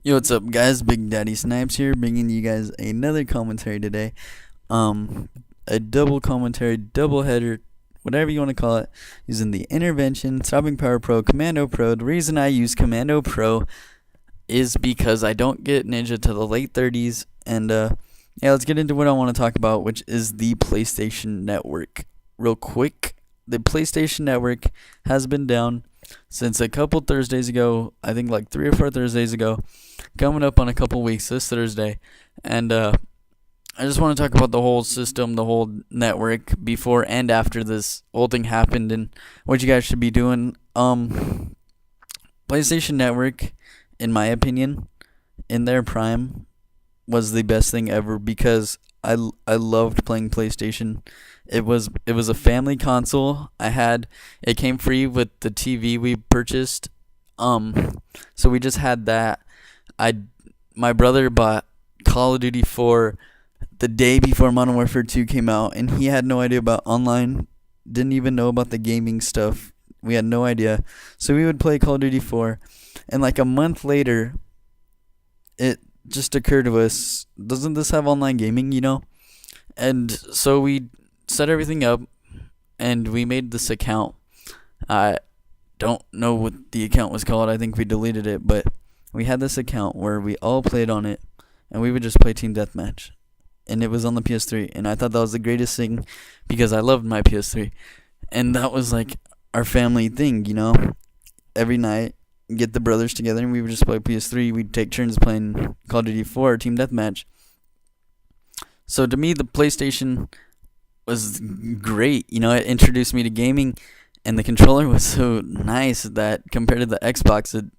Yo, what's up, guys? Big Daddy Snipes here, bringing you guys another commentary today. Um, a double commentary, double header, whatever you want to call it, using the Intervention, Stopping Power Pro, Commando Pro. The reason I use Commando Pro is because I don't get Ninja to the late 30s, and yeah, let's get into what I want to talk about, which is the PlayStation Network. Real quick, the PlayStation Network has been down since a couple Thursdays ago. I think like 3 or 4 Thursdays ago, coming up on a couple weeks this Thursday, and I just want to talk about the whole system, the whole network before and after this whole thing happened, and what you guys should be doing. PlayStation Network, in my opinion, in their prime, was the best thing ever because I loved playing PlayStation. It was a family console. It came free with the TV we purchased. So we just had that. I My brother bought Call of Duty 4 the day before Modern Warfare 2 came out, and he had no idea about online. Didn't even know about the gaming stuff. We had no idea. So we would play Call of Duty 4, and like a month later, it just occurred to us, doesn't this have online gaming? And so we set everything up, and we made this account. I don't know what the account was called. I think we deleted it, but we had this account where we all played on it, and we would just play Team Deathmatch. And it was on the PS3, and I thought that was the greatest thing because I loved my PS3. And that was like our family thing. Every night, get the brothers together, and we would just play PS3. We'd take turns playing Call of Duty 4 or Team Deathmatch. So to me, the PlayStation was great. It introduced me to gaming, and the controller was so nice that compared to the Xbox,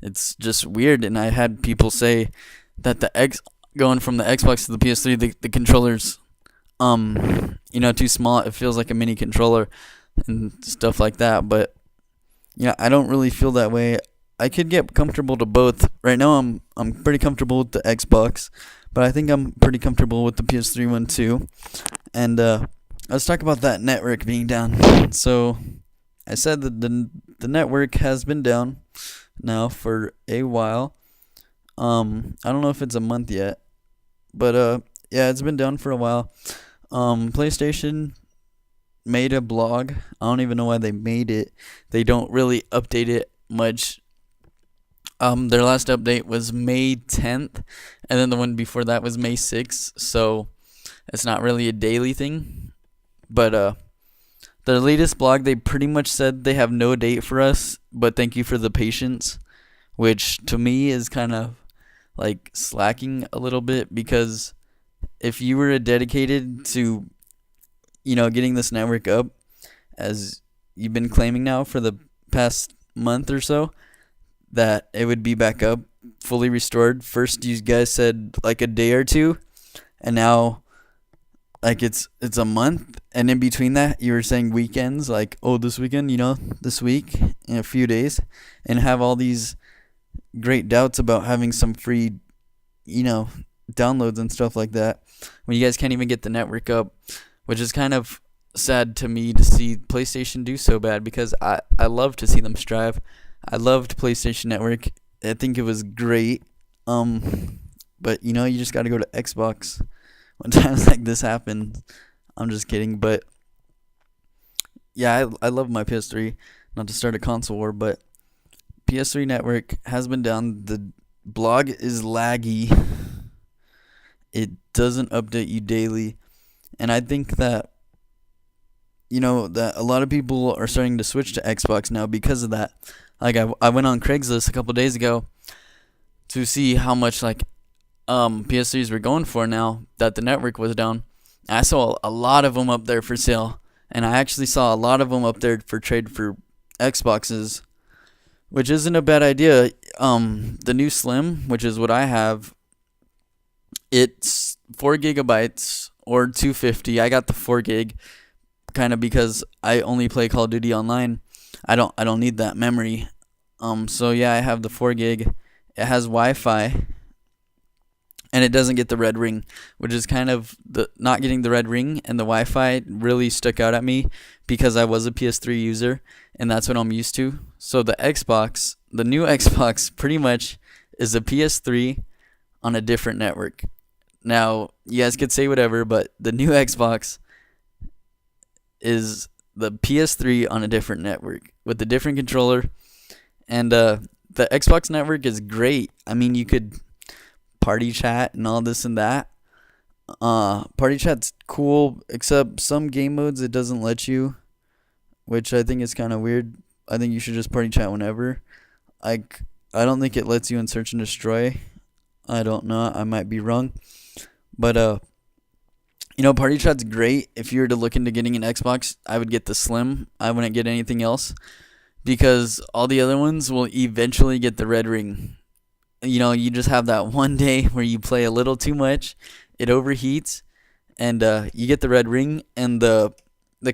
it's just weird. And I had people say that going from the Xbox to the PS3, the controller's too small. It feels like a mini controller and stuff like that. But yeah, I don't really feel that way. I could get comfortable to both. Right now, I'm pretty comfortable with the Xbox, but I think I'm pretty comfortable with the PS3 one too. And let's talk about that network being down. So I said that the network has been down now for a while. I don't know if it's a month yet, but yeah, it's been down for a while. PlayStation made a blog. I don't even know why they made it. They don't really update it much. Their last update was May 10th, and then the one before that was May 6th. So it's not really a daily thing. But their latest blog, they pretty much said they have no date for us, but thank you for the patience, which to me is kind of like slacking a little bit, because if you were dedicated to getting this network up, as you've been claiming now for the past month or so, that it would be back up fully restored. First you guys said like a day or two, and now like it's a month, and in between that you were saying weekends, like, oh, this weekend, this week, in a few days, and have all these great doubts about having some free, downloads and stuff like that, when you guys can't even get the network up, which is kind of sad to me to see PlayStation do so bad, because I love to see them strive. I loved PlayStation Network. I think it was great. But you just got to go to Xbox when times like this happen. I'm just kidding, but yeah, I love my PS3. Not to start a console war, but PS3 network has been down. The blog is laggy. It doesn't update you daily. And I think that, that a lot of people are starting to switch to Xbox now because of that. Like, I went on Craigslist a couple days ago to see how much, like, PS3s were going for now that the network was down. I saw a lot of them up there for sale. And I actually saw a lot of them up there for trade for Xboxes, which isn't a bad idea. The new Slim, which is what I have, it's 4 gigabytes or 250. I got the 4 gig kind of because I only play Call of Duty online. I don't need that memory. So yeah, I have the 4 gig. It has Wi-Fi, and it doesn't get the red ring, which is kind of the not getting the red ring and the Wi-Fi really stuck out at me because I was a PS3 user, and that's what I'm used to. So the new Xbox pretty much is a PS3 on a different network. Now, you guys could say whatever, but the new Xbox is the PS3 on a different network with a different controller. And the Xbox network is great. I mean, you could party chat and all this and that. Party chat's cool, except some game modes it doesn't let you, which I think is kind of weird. I think you should just party chat whenever. Like, I don't think it lets you in search and destroy. I don't know. I might be wrong. But party chat's great. If you were to look into getting an Xbox, I would get the Slim. I wouldn't get anything else because all the other ones will eventually get the red ring. You just have that one day where you play a little too much, it overheats, and you get the red ring. And the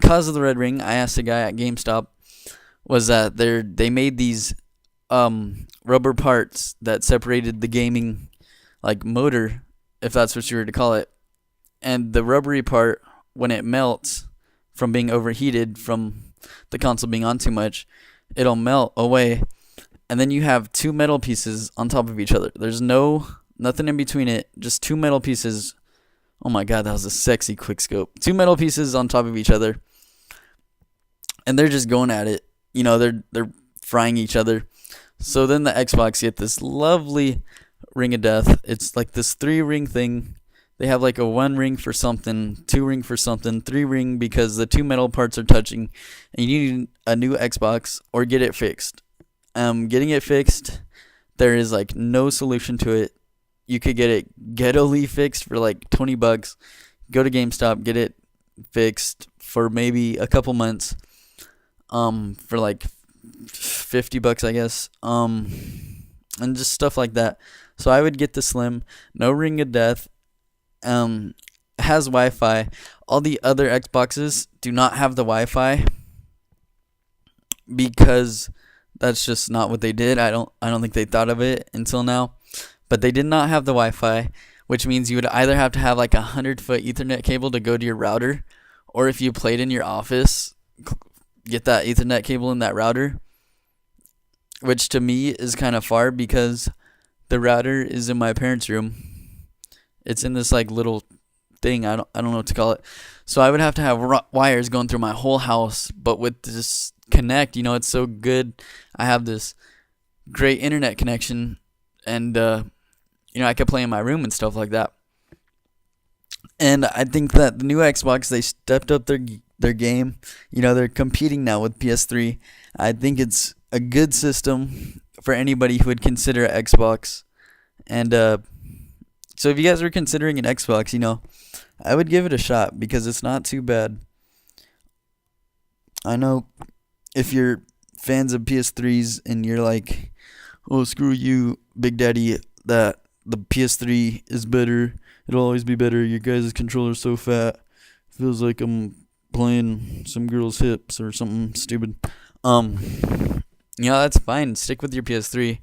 cause of the red ring, I asked a guy at GameStop, was that they made these rubber parts that separated the gaming like motor, if that's what you were to call it. And the rubbery part, when it melts from being overheated from the console being on too much, it'll melt away. And then you have two metal pieces on top of each other. There's nothing in between it, just two metal pieces. Oh my god, that was a sexy quick scope. Two metal pieces on top of each other. And they're just going at it. They're frying each other. So then the Xbox get this lovely ring of death. It's like this 3-ring thing. They have like a 1 ring for something, 2 ring for something, 3 ring because the two metal parts are touching, and you need a new Xbox or get it fixed. Getting it fixed, there is like no solution to it. You could get it ghetto-ly fixed for like $20. Go to GameStop, get it fixed for maybe a couple months. For like $50, I guess. And just stuff like that. So I would get the Slim, no ring of death. Has Wi-Fi. All the other Xboxes do not have the Wi-Fi because that's just not what they did. I don't think they thought of it until now. But they did not have the Wi-Fi, which means you would either have to have like a 100-foot Ethernet cable to go to your router, or if you played in your office, get that Ethernet cable in that router, which to me is kind of far because the router is in my parents' room. It's in this like little thing. I don't know what to call it. So I would have to have wires going through my whole house. But with this Connect, it's so good. I have this great internet connection, and I could play in my room and stuff like that. And I think that the new Xbox, they stepped up their game. They're competing now with PS3. I think it's a good system for anybody who would consider Xbox. And so if you guys are considering an Xbox, I would give it a shot because it's not too bad. I know if you're fans of PS3s and you're like, oh, screw you, Big Daddy, that the PS3 is better. It'll always be better. Your guys' controller's so fat. Feels like I'm playing some girl's hips or something stupid. That's fine. Stick with your PS3.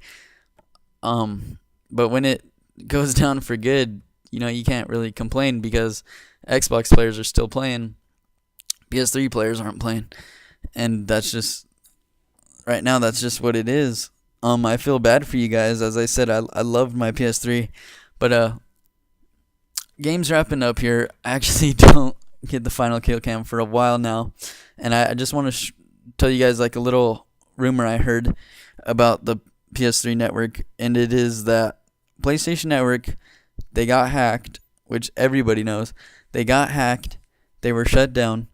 But when it goes down for good, you can't really complain because Xbox players are still playing. PS3 players aren't playing. And that's just, right now, that's just what it is. I feel bad for you guys. As I said, I loved my PS3. But, game's wrapping up here. I actually don't get the final kill cam for a while now. And I just want to tell you guys like a little rumor I heard about the PS3 network. And it is that PlayStation Network, they got hacked, which everybody knows. They got hacked. They were shut down.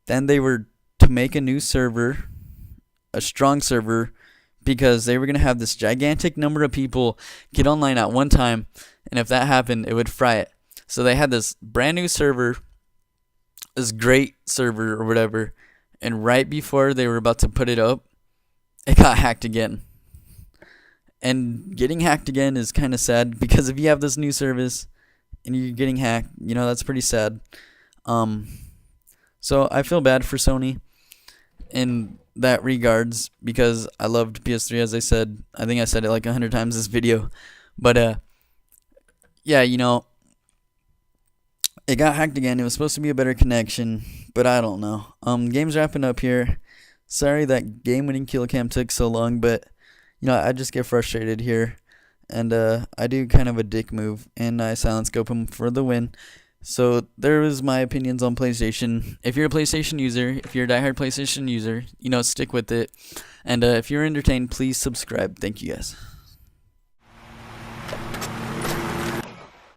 Then they were to make a new server, a strong server, because they were going to have this gigantic number of people get online at one time. And if that happened, it would fry it. So they had this brand new server, this great server or whatever. And right before they were about to put it up, it got hacked again. And getting hacked again is kind of sad because if you have this new service and you're getting hacked, that's pretty sad. So I feel bad for Sony in that regards because I loved PS3, as I said. I think I said it like 100 times this video. But, yeah, it got hacked again. It was supposed to be a better connection, but I don't know. Game's wrapping up here. Sorry that game-winning kill cam took so long, but I just get frustrated here. and I do kind of a dick move, and I silent scope him for the win. So there was my opinions on PlayStation. If you're a PlayStation user, if you're a diehard PlayStation user, stick with it. And if you're entertained, please subscribe. Thank you guys.